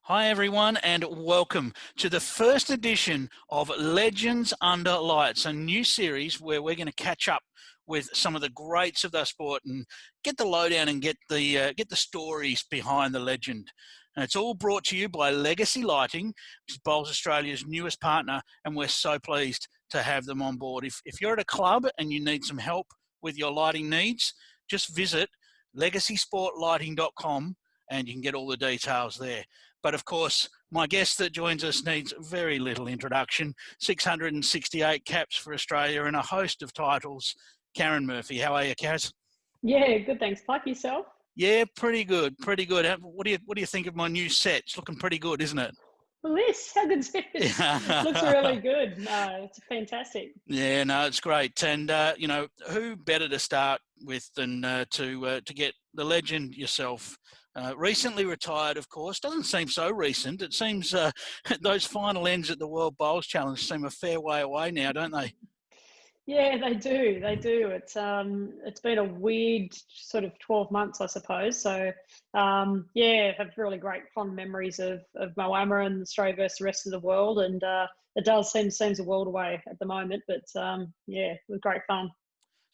Hi everyone, and welcome to the first edition of Legends Under Lights, a new series where we're going to catch up with some of the greats of the sport and get the lowdown and get the stories behind the legend. And it's all brought to you by Legacy Lighting, which is Bowls Australia's newest partner, and we're so pleased to have them on board. If you're at a club and you need some help with your lighting needs, just visit legacysportlighting.com and you can get all the details there. But of course, my guest that joins us needs very little introduction. 668 caps for Australia and a host of titles. Karen Murphy, how are you, Kaz? Yeah, good. Thanks. Like yourself? Yeah, pretty good, pretty good. What do you think of my new set? It's looking pretty good, isn't it? Liz, how good's this? Looks really good. It's fantastic. Yeah, no, it's great. And, who better to start with than to get the legend yourself? Recently retired, of course. Doesn't seem so recent. It seems those final ends at the World Bowls Challenge seem a fair way away now, don't they? Yeah, they do. They do. It's been a weird sort of 12 months, I suppose. So, yeah, have really great fond memories of 𝘗𝘨 and Australia versus the rest of the world. And it does seems a world away at the moment. But, yeah, it was great fun.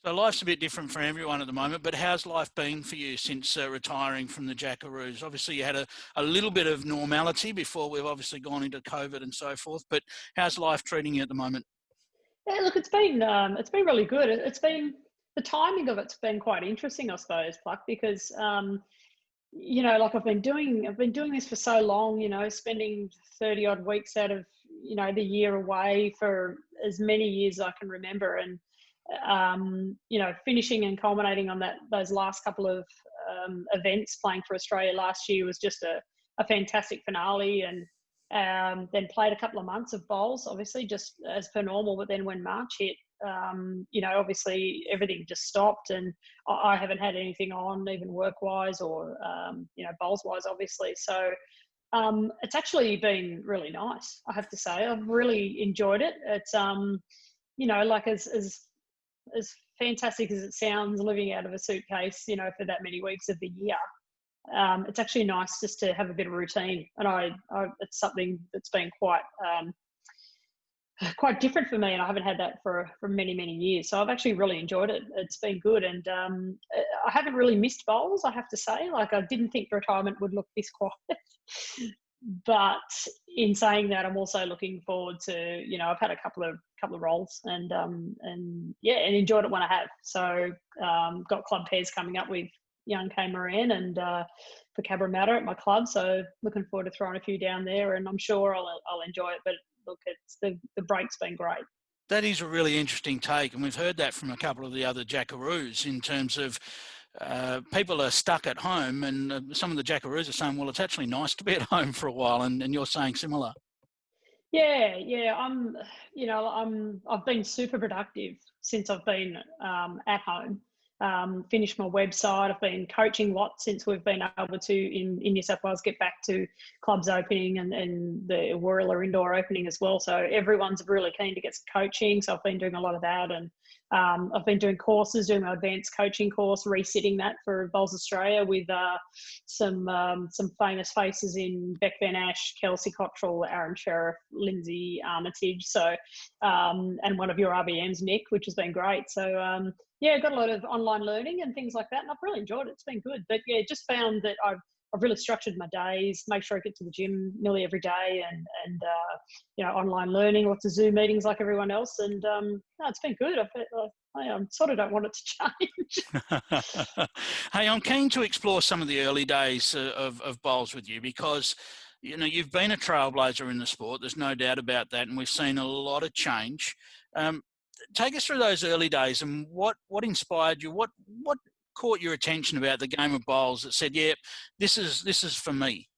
So life's a bit different for everyone at the moment, but how's life been for you since retiring from the Jackaroos? Obviously, you had a little bit of normality before we've obviously gone into COVID and so forth, but how's life treating you at the moment? Yeah, look, it's been really good. It's been the timing of it's been quite interesting, I suppose, Pluck, because like I've been doing this for so long, spending 30 odd weeks out of, the year away for as many years as I can remember. And, finishing and culminating on those last couple of events playing for Australia last year was just a fantastic finale. And then played a couple of months of bowls, obviously, just as per normal. But then when March hit, obviously everything just stopped, and I haven't had anything on, even work-wise or, bowls-wise, obviously. So it's actually been really nice, I have to say. I've really enjoyed it. It's, like as fantastic as it sounds, living out of a suitcase, for that many weeks of the year. It's actually nice just to have a bit of routine, and it's something that's been quite different for me, and I haven't had that for many years. So I've actually really enjoyed it. It's been good, and I haven't really missed bowls, I have to say. Like, I didn't think retirement would look this quiet, but in saying that, I'm also looking forward to, I've had a couple of roles, and enjoyed it when I have. So got club pairs coming up with young 𝘗𝘨𝘨 and for 𝘗𝘁𝘨𝘁 at my club, so looking forward to throwing a few down there, and I'm sure I'll enjoy it. But look, it's the break's been great. That is a really interesting take, and we've heard that from a couple of the other Jackaroos in terms of people are stuck at home, and some of the Jackaroos are saying, well, it's actually nice to be at home for a while, and you're saying similar. Yeah, I've been super productive since I've been at home. Finished my website. I've been coaching lots since we've been able to, in New South Wales, get back to clubs opening and the 𝘓𝘬𝘁 indoor opening as well. So everyone's really keen to get some coaching. So I've been doing a lot of that, and I've been doing courses, doing my advanced coaching course, resitting that for Bowls Australia with some famous faces in Bec Van Ash, Kelsey Cottrell, Aaron Sheriff, Lindsay Armitage. So and one of your RBMs, Nick, which has been great. So yeah, got a lot of online learning and things like that, and I've really enjoyed it. It's been good. But yeah, just found that I've really structured my days, make sure I get to the gym nearly every day, and online learning, lots of Zoom meetings like everyone else, and no, it's been good. I sort of don't want it to change. Hey, I'm keen to explore some of the early days of bowls with you, because you've been a trailblazer in the sport. There's no doubt about that, and we've seen a lot of change. Take us through those early days, and what inspired you? What caught your attention about the game of bowls that said, "Yeah, this is for me"?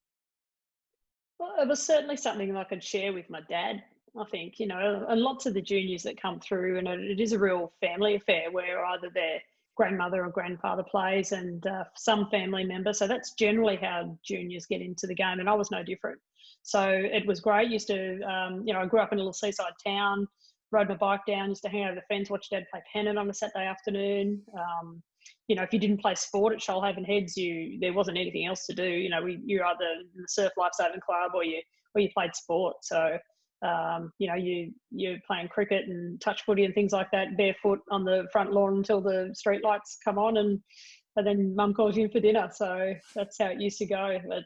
Well, it was certainly something I could share with my dad. I think, and lots of the juniors that come through, and it is a real family affair where either their grandmother or grandfather plays, and some family member. So that's generally how juniors get into the game, and I was no different. So it was great. Used to, I grew up in a little seaside town. Rode my bike down, used to hang over the fence, watch Dad play pennant on a Saturday afternoon. if you didn't play sport at Shoalhaven Heads, there wasn't anything else to do. You're either in the Surf Lifesaving Club or you played sport. So, you're playing cricket and touch footy and things like that, barefoot on the front lawn until the street lights come on, and then mum calls you in for dinner. So that's how it used to go. But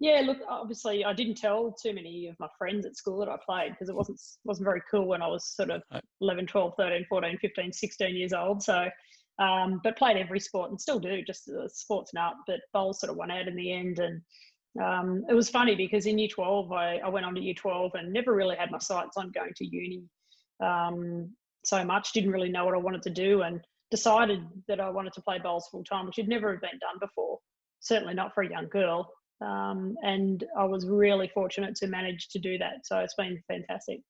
yeah, look, obviously I didn't tell too many of my friends at school that I played, because it wasn't very cool when I was sort of 11, 12, 13, 14, 15, 16 years old. So, but played every sport and still do, just a sports nut. But bowls sort of won out in the end. And it was funny because in year 12, I went on to year 12 and never really had my sights on going to uni so much. Didn't really know what I wanted to do, and decided that I wanted to play bowls full time, which had never been done before, certainly not for a young girl. And I was really fortunate to manage to do that. So it's been fantastic.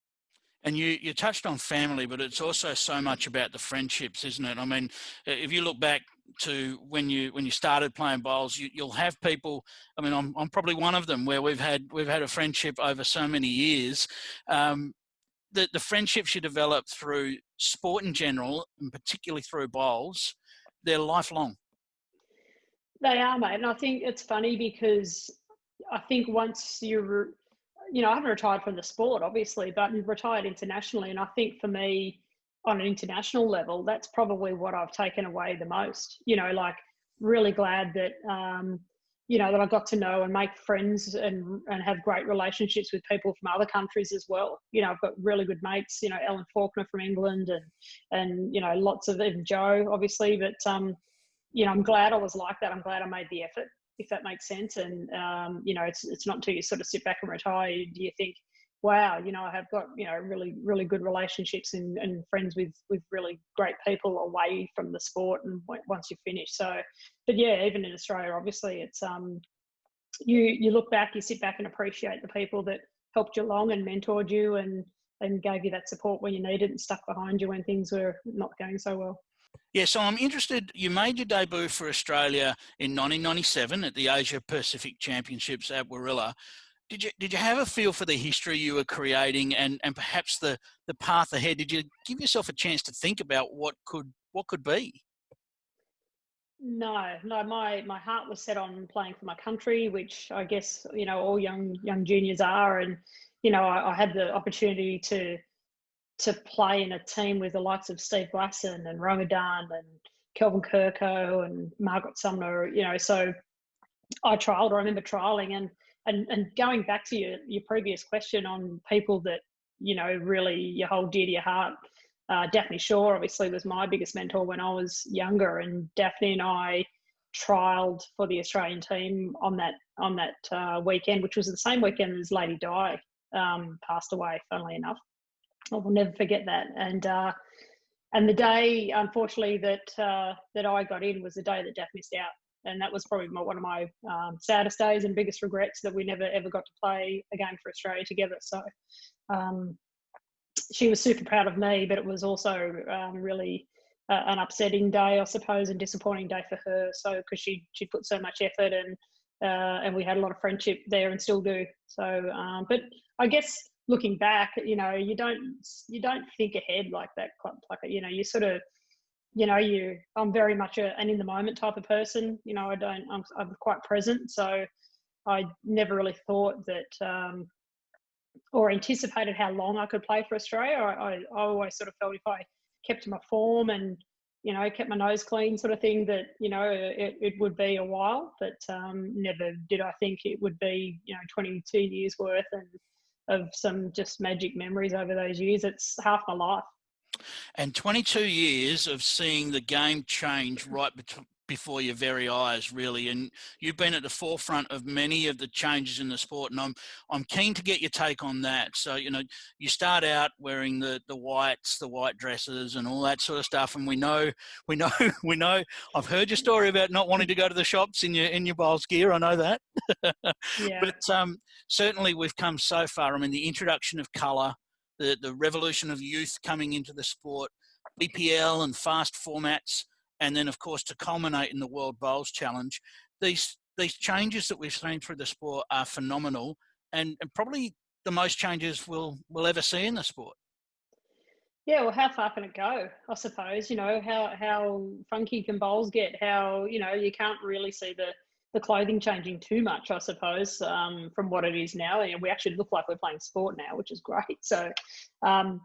And you touched on family, but it's also so much about the friendships, isn't it? I mean, if you look back to when you started playing bowls, you'll have people. I mean, I'm probably one of them where we've had a friendship over so many years. The friendships you develop through sport in general, and particularly through bowls, they're lifelong. They are, mate. And I think it's funny because I think once you're, I haven't retired from the sport, obviously, but retired internationally. And I think for me, on an international level, that's probably what I've taken away the most. Like really glad that, that I got to know and make friends and have great relationships with people from other countries as well. I've got really good mates, Ellen Faulkner from England and lots of, even Joe, obviously, but, I'm glad I was like that. I'm glad I made the effort, if that makes sense. And, it's not until you sort of sit back and retire, do you think, wow, I have got, really, really good relationships and friends with really great people away from the sport and once you finish. So, but yeah, even in Australia, obviously it's, you look back, you sit back and appreciate the people that helped you along and mentored you and gave you that support when you needed and stuck behind you when things were not going so well. Yeah, so I'm interested, you made your debut for Australia in 1997 at the Asia Pacific Championships at Warilla. Did you have a feel for the history you were creating and perhaps the path ahead? Did you give yourself a chance to think about what could be? No, my heart was set on playing for my country, which I guess, all young juniors are. And, I had the opportunity to play in a team with the likes of Steve Glasson and Ramadan and 𝘗𝘳𝘥𝘭𝘆 and Margaret Sumner, so I trialled. I remember trialling and going back to your previous question on people that, really you hold dear to your heart. Daphne Shaw obviously was my biggest mentor when I was younger, and Daphne and I trialled for the Australian team on that weekend, which was the same weekend as Lady Di passed away, funnily enough. I will never forget that. And the day, unfortunately, that I got in was the day that Daphne missed out. And that was probably one of my saddest days and biggest regrets, that we never, ever got to play a game for Australia together. So she was super proud of me, but it was also really an upsetting day, I suppose, and disappointing day for her. So because she put so much effort and we had a lot of friendship there and still do. So, but I guess looking back, you don't think ahead like that. Like, you sort of, I'm very much an in the moment type of person. I'm quite present. So I never really thought that, or anticipated how long I could play for Australia. I always sort of felt if I kept to my form and, kept my nose clean sort of thing, that, it would be a while, but never did I think it would be, 22 years worth and of some just magic memories over those years. It's half my life. And 22 years of seeing the game change right before your very eyes, really. And you've been at the forefront of many of the changes in the sport, and I'm keen to get your take on that. So, you start out wearing the whites, the white dresses and all that sort of stuff. And we know, I've heard your story about not wanting to go to the shops in your bowls gear. I know that. Yeah. But certainly we've come so far. I mean, the introduction of colour, the revolution of youth coming into the sport, BPL and fast formats, and then, of course, to culminate in the World Bowls Challenge. These changes that we've seen through the sport are phenomenal, and probably the most changes we'll ever see in the sport. Yeah, well, how far can it go? I suppose, how funky can bowls get? How, you can't really see the clothing changing too much, I suppose, from what it is now. And we actually look like we're playing sport now, which is great. So, um,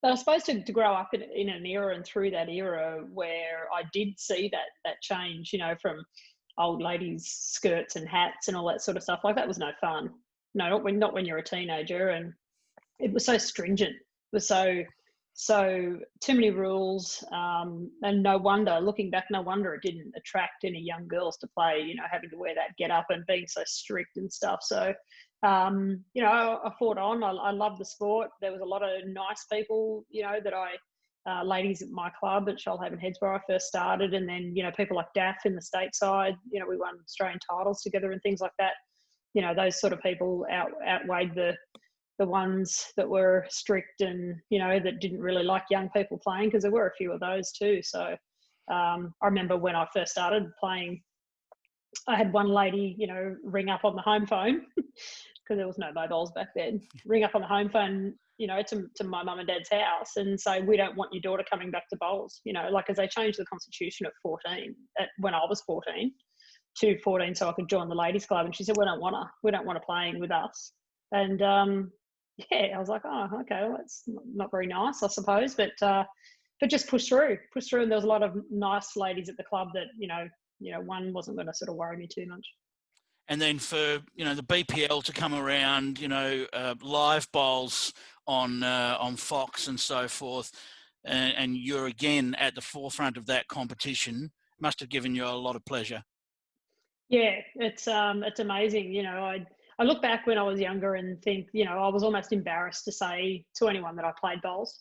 but I suppose to grow up in an era and through that era where I did see that change, from old ladies' skirts and hats and all that sort of stuff, like that was no fun. No, not when you're a teenager, and it was so stringent. It was so too many rules, and no wonder, looking back, no wonder it didn't attract any young girls to play, having to wear that get up and being so strict and stuff. So I fought on. I loved the sport. There was a lot of nice people, that ladies at my club at Shoalhaven Heads where I first started, and then people like Daff in the stateside. We won Australian titles together and things like that. Those sort of people outweighed the ones that were strict and that didn't really like young people playing, because there were a few of those too. So I remember when I first started playing, I had one lady ring up on the home phone because there was no mobiles back then, ring up on the home phone to my mum and dad's house and say, we don't want your daughter coming back to bowls, because they changed the constitution at 14 when I was 14 to 14 so I could join the ladies club, and she said, we don't want her playing with us. And yeah, I was like, oh, okay, well, that's not very nice, I suppose, but just push through. And there was a lot of nice ladies at the club that, one wasn't going to sort of worry me too much. And then for, the BPL to come around, live bowls on Fox and so forth, and you're again at the forefront of that competition, must have given you a lot of pleasure. Yeah, it's amazing. I look back when I was younger and think, I was almost embarrassed to say to anyone that I played bowls.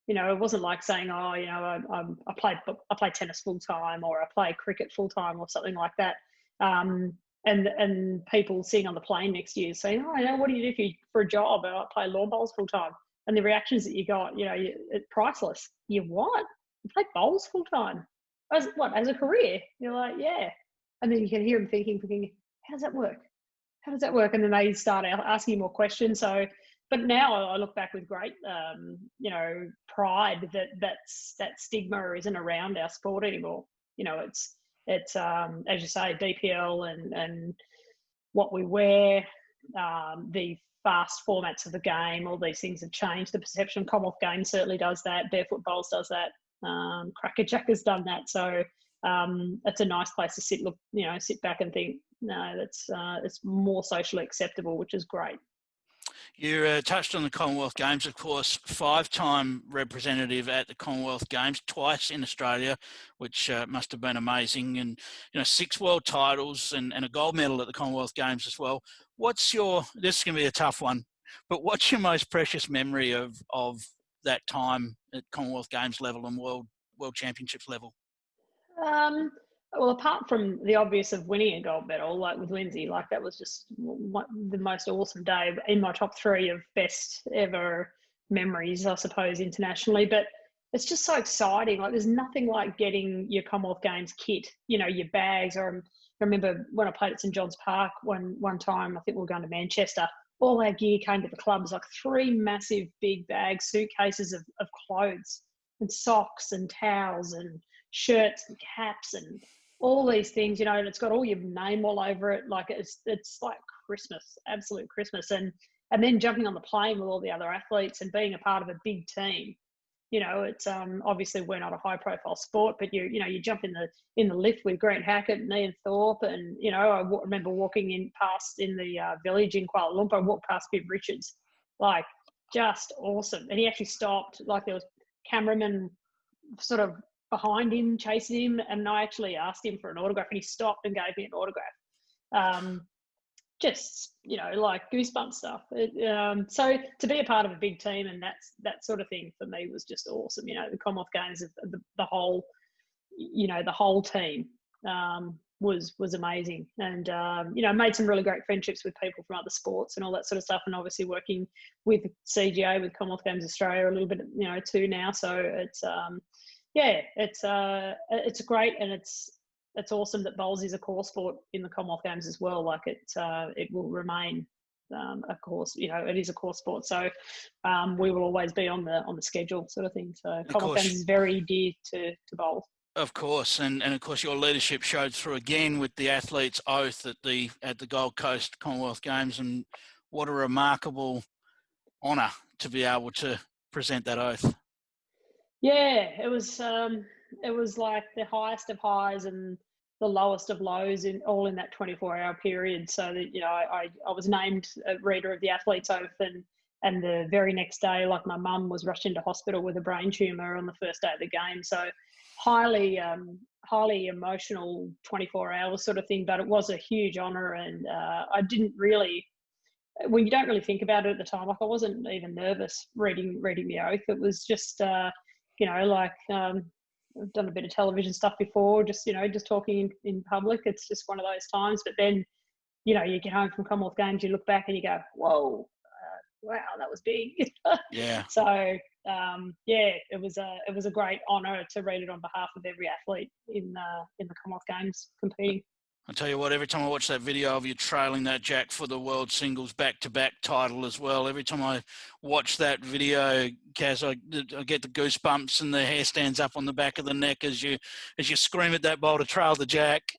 It wasn't like saying, oh, I play tennis full time, or I play cricket full time, or something like that. And people sitting on the plane next year saying, oh, what do you do for a job? I play lawn bowls full time. And the reactions that you got, it's priceless. You what? You play bowls full time? As a career? You're like, yeah. And then you can hear them thinking, how does that work? How does that work? And then they start asking more questions. So, but now I look back with great, pride that stigma isn't around our sport anymore. It's as you say, DPL and what we wear, the fast formats of the game, all these things have changed. The perception, Commonwealth Games certainly does that. Barefoot Bowls does that. Crackerjack done that. So it's a nice place to sit back and think, no, it's more socially acceptable, which is great. You touched on the Commonwealth Games, of course, 5-time representative at the Commonwealth Games, twice in Australia, which must have been amazing, and 6 world titles and a gold medal at the Commonwealth Games as well. This is going to be a tough one, but what's your most precious memory of that time at Commonwealth Games level and World Championships level? Well, apart from the obvious of winning a gold medal, like with Lindsay, like that was just the most awesome day, in my top 3 of best ever memories, I suppose, internationally. But it's just so exciting. Like there's nothing like getting your Commonwealth Games kit, your bags. Or I remember when I played at St John's Park one time, I think we were going to Manchester, all our gear came to the clubs, like 3 massive big bags, suitcases of clothes and socks and towels and shirts and caps and all these things, and it's got all your name all over it. Like it's like Christmas, absolute Christmas. And then jumping on the plane with all the other athletes and being a part of a big team. It's obviously we're not a high profile sport, but you jump in the lift with Grant Hackett and Ian Thorpe, and I remember walking past in the village in Kuala Lumpur. I walked past Viv Richards, like just awesome. And he actually stopped, like there was cameramen sort of behind him, chasing him, and I actually asked him for an autograph, and he stopped and gave me an autograph. Just like goosebump stuff. So to be a part of a big team and that sort of thing for me was just awesome. The Commonwealth Games, the whole team was amazing, and made some really great friendships with people from other sports and all that sort of stuff, and obviously working with CGA, with Commonwealth Games Australia a little bit too now. So it's it's great, and it's awesome that bowls is a core sport in the Commonwealth Games as well. Like it will remain a course. You know, it is a course sport, so we will always be on the schedule, sort of thing. So Commonwealth Games is very dear to bowls. Of course, and of course your leadership showed through again with the athlete's oath at the Gold Coast Commonwealth Games, and what a remarkable honour to be able to present that oath. Yeah, it was like the highest of highs and the lowest of lows in that 24-hour period. So that, you know, I was named a reader of the athlete's oath, and the very next day, like, my mum was rushed into hospital with a brain tumour on the first day of the game. So highly emotional 24 hours sort of thing, but it was a huge honour. And I didn't really, well, you don't really think about it at the time. Like, I wasn't even nervous reading the oath. It was just, you know, like, I've done a bit of television stuff before, just, you know, just talking in public. It's just one of those times. But then, you know, you get home from Commonwealth Games, you look back and you go, whoa, wow, that was big. Yeah. So, yeah, it was a great honour to read it on behalf of every athlete in the Commonwealth Games competing. I tell you what, every time I watch that video of you trailing that Jack for the World Singles back-to-back title as well, every time I watch that video, Kaz, I get the goosebumps and the hair stands up on the back of the neck as you scream at that bowl to trail the Jack.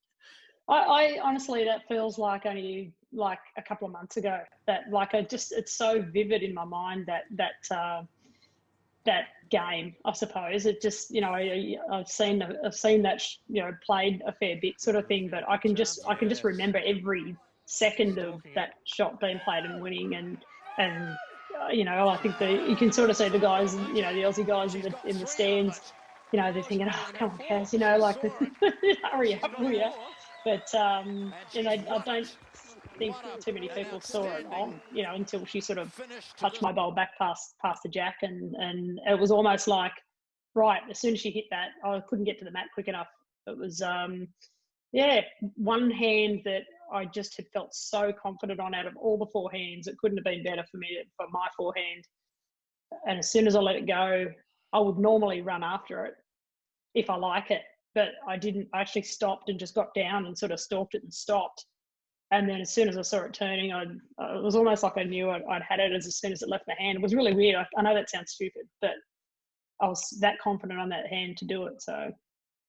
I honestly, that feels like only like a couple of months ago. That, like, it's so vivid in my mind, that game, I suppose. It just, you know, I've seen that, you know, played a fair bit sort of thing, but I can just remember every second of that shot being played and winning, and you know, I think you can sort of see the guys, you know, the Aussie guys in the stands, you know, they're thinking, oh, come on, Kaz, you know, like, hurry up, will ya? But you know, I don't think too many people saw it on, you know, until she sort of touched my bowl back past the Jack, and it was almost like, right, as soon as she hit that, I couldn't get to the mat quick enough. It was yeah, one hand that I just had felt so confident on out of all the four hands. It couldn't have been better for me, for my forehand. And as soon as I let it go, I would normally run after it if I like it, but I didn't. I actually stopped and just got down and sort of stalked it and stopped. And then as soon as I saw it turning, it was almost like I knew I'd had it as soon as it left my hand. It was really weird. I know that sounds stupid, but I was that confident on that hand to do it. So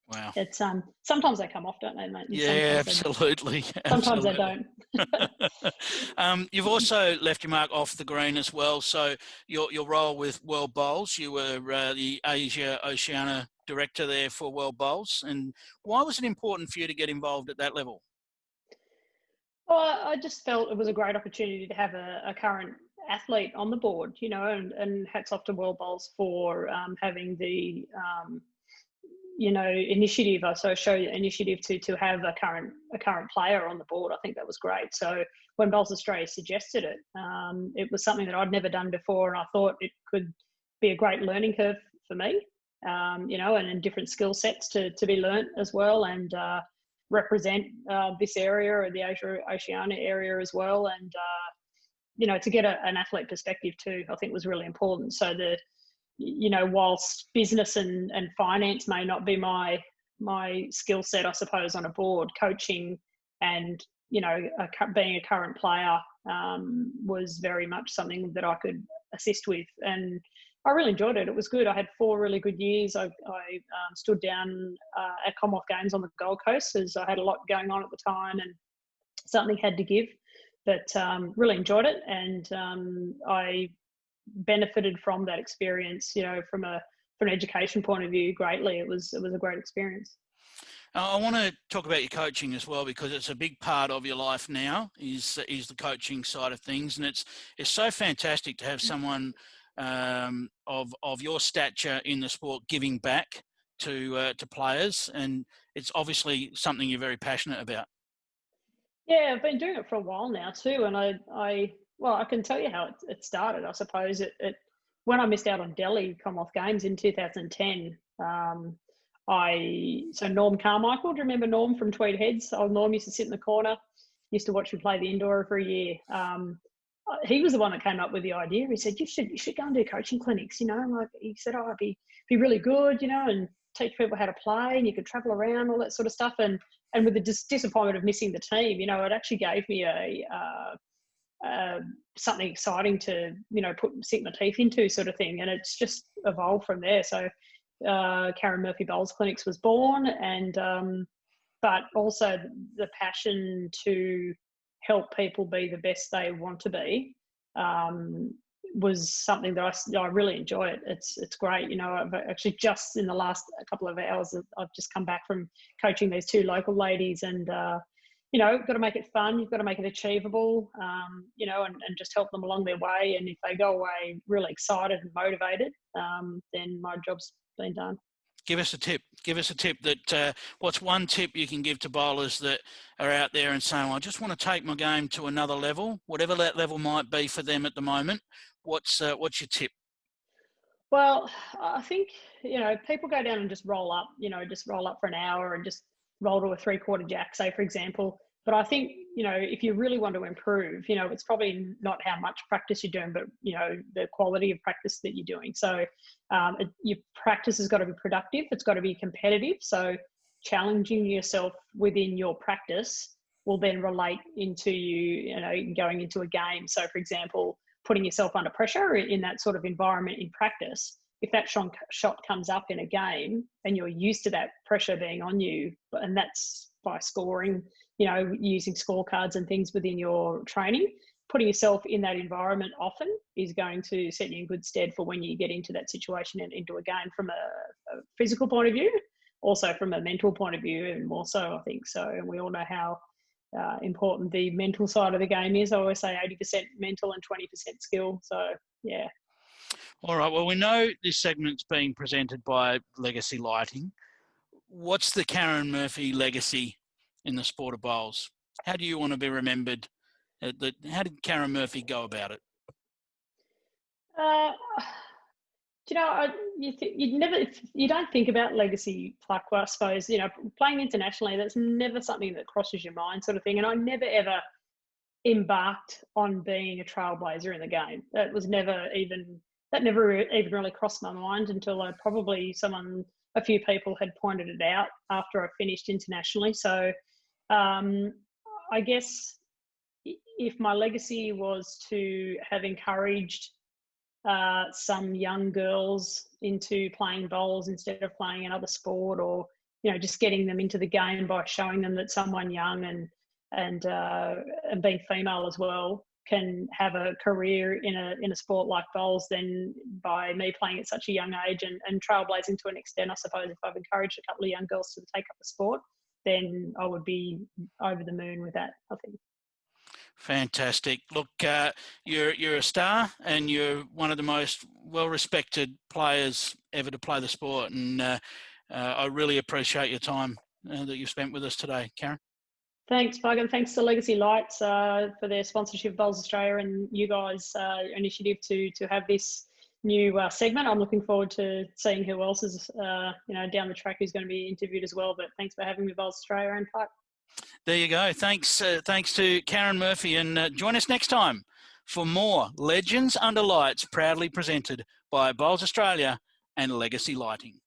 wow, it's sometimes they come off, don't they, mate? And yeah, absolutely. Sometimes they don't. You've also left your mark off the green as well. So your role with World Bowls, you were the Asia Oceania director there for World Bowls. And why was it important for you to get involved at that level? Well, I just felt it was a great opportunity to have a current athlete on the board, you know, and hats off to World Bowls for having the, you know, initiative. So show initiative to have a current player on the board. I think that was great. So when Bowls Australia suggested it, it was something that I'd never done before, and I thought it could be a great learning curve for me, you know, and different skill sets to be learnt as well, and represent this area or the Oceania area as well, and you know, to get an athlete perspective too, I think was really important. So you know, whilst business and finance may not be my skill set, I suppose, on a board, coaching and, you know, being a current player was very much something that I could assist with, and I really enjoyed it. It was good. I had 4 really good years. I stood down at Commonwealth Games on the Gold Coast, as I had a lot going on at the time and something had to give, but really enjoyed it, and I benefited from that experience, you know, from an education point of view greatly. It was a great experience. I want to talk about your coaching as well, because it's a big part of your life now, is the coaching side of things, and it's so fantastic to have someone of your stature in the sport giving back to players, and it's obviously something you're very passionate about. Yeah, I've been doing it for a while now too, and I can tell you how it started. I suppose when I missed out on Delhi Commonwealth Games in 2010. So Norm Carmichael, do you remember Norm from Tweed Heads? Norm used to sit in the corner, used to watch me play the indoor for a year. He was the one that came up with the idea. He said, you should go and do coaching clinics, you know. Like, he said, oh, it'd be really good, you know, and teach people how to play, and you could travel around, all that sort of stuff. And with the disappointment of missing the team, you know, it actually gave me something exciting to, sink my teeth into, sort of thing. And it's just evolved from there. So Karen Murphy Bowls Clinics was born, and but also the passion to help people be the best they want to be was something that I really enjoy it. It's great. I've actually just in the last couple of hours, I've just come back from coaching these 2 local ladies, and got to make it fun. You've got to make it achievable, and just help them along their way. And if they go away really excited and motivated, then my job's been done. Give us a tip. Give us a tip that what's one tip you can give to bowlers that are out there and saying, well, I just want to take my game to another level, whatever that level might be for them at the moment. What's your tip? Well, I think, people go down and just roll up, just roll up for an hour and just roll to a 3/4 jack, say, for example. But I think, if you really want to improve, it's probably not how much practice you're doing, but, the quality of practice that you're doing. So your practice has got to be productive. It's got to be competitive. So challenging yourself within your practice will then relate into you going into a game. So, for example, putting yourself under pressure in that sort of environment in practice, if that shot comes up in a game and you're used to that pressure being on you, and that's by scoring, using scorecards and things within your training, putting yourself in that environment often is going to set you in good stead for when you get into that situation and into a game from a physical point of view, also from a mental point of view, and more so, I think so. And we all know how important the mental side of the game is. I always say 80% mental and 20% skill. So, yeah. All right. Well, we know this segment's being presented by Legacy Lighting. What's the Karen Murphy legacy in the sport of bowls? How do you want to be remembered? How did Karen Murphy go about it? You don't think about legacy pluck. Well, I suppose, playing internationally, that's never something that crosses your mind, sort of thing. And I never ever embarked on being a trailblazer in the game. That never even really crossed my mind until a few people had pointed it out after I finished internationally. So I guess if my legacy was to have encouraged some young girls into playing bowls instead of playing another sport, or just getting them into the game by showing them that someone young and being female as well can have a career in a sport like bowls, then by me playing at such a young age and trailblazing to an extent, I suppose if I've encouraged a couple of young girls to take up the sport, then I would be over the moon with that, I think. Fantastic. Look, you're a star, and you're one of the most well-respected players ever to play the sport. And I really appreciate your time that you've spent with us today, Karen. Thanks, Bug, and thanks to Legacy Lights for their sponsorship of Bowls Australia and you guys' initiative to have this new segment. I'm looking forward to seeing who else is down the track who's going to be interviewed as well. But thanks for having me, Bowls Australia and Puck. There you go. Thanks to Karen Murphy, and join us next time for more Legends Under Lights, proudly presented by Bowls Australia and Legacy Lighting.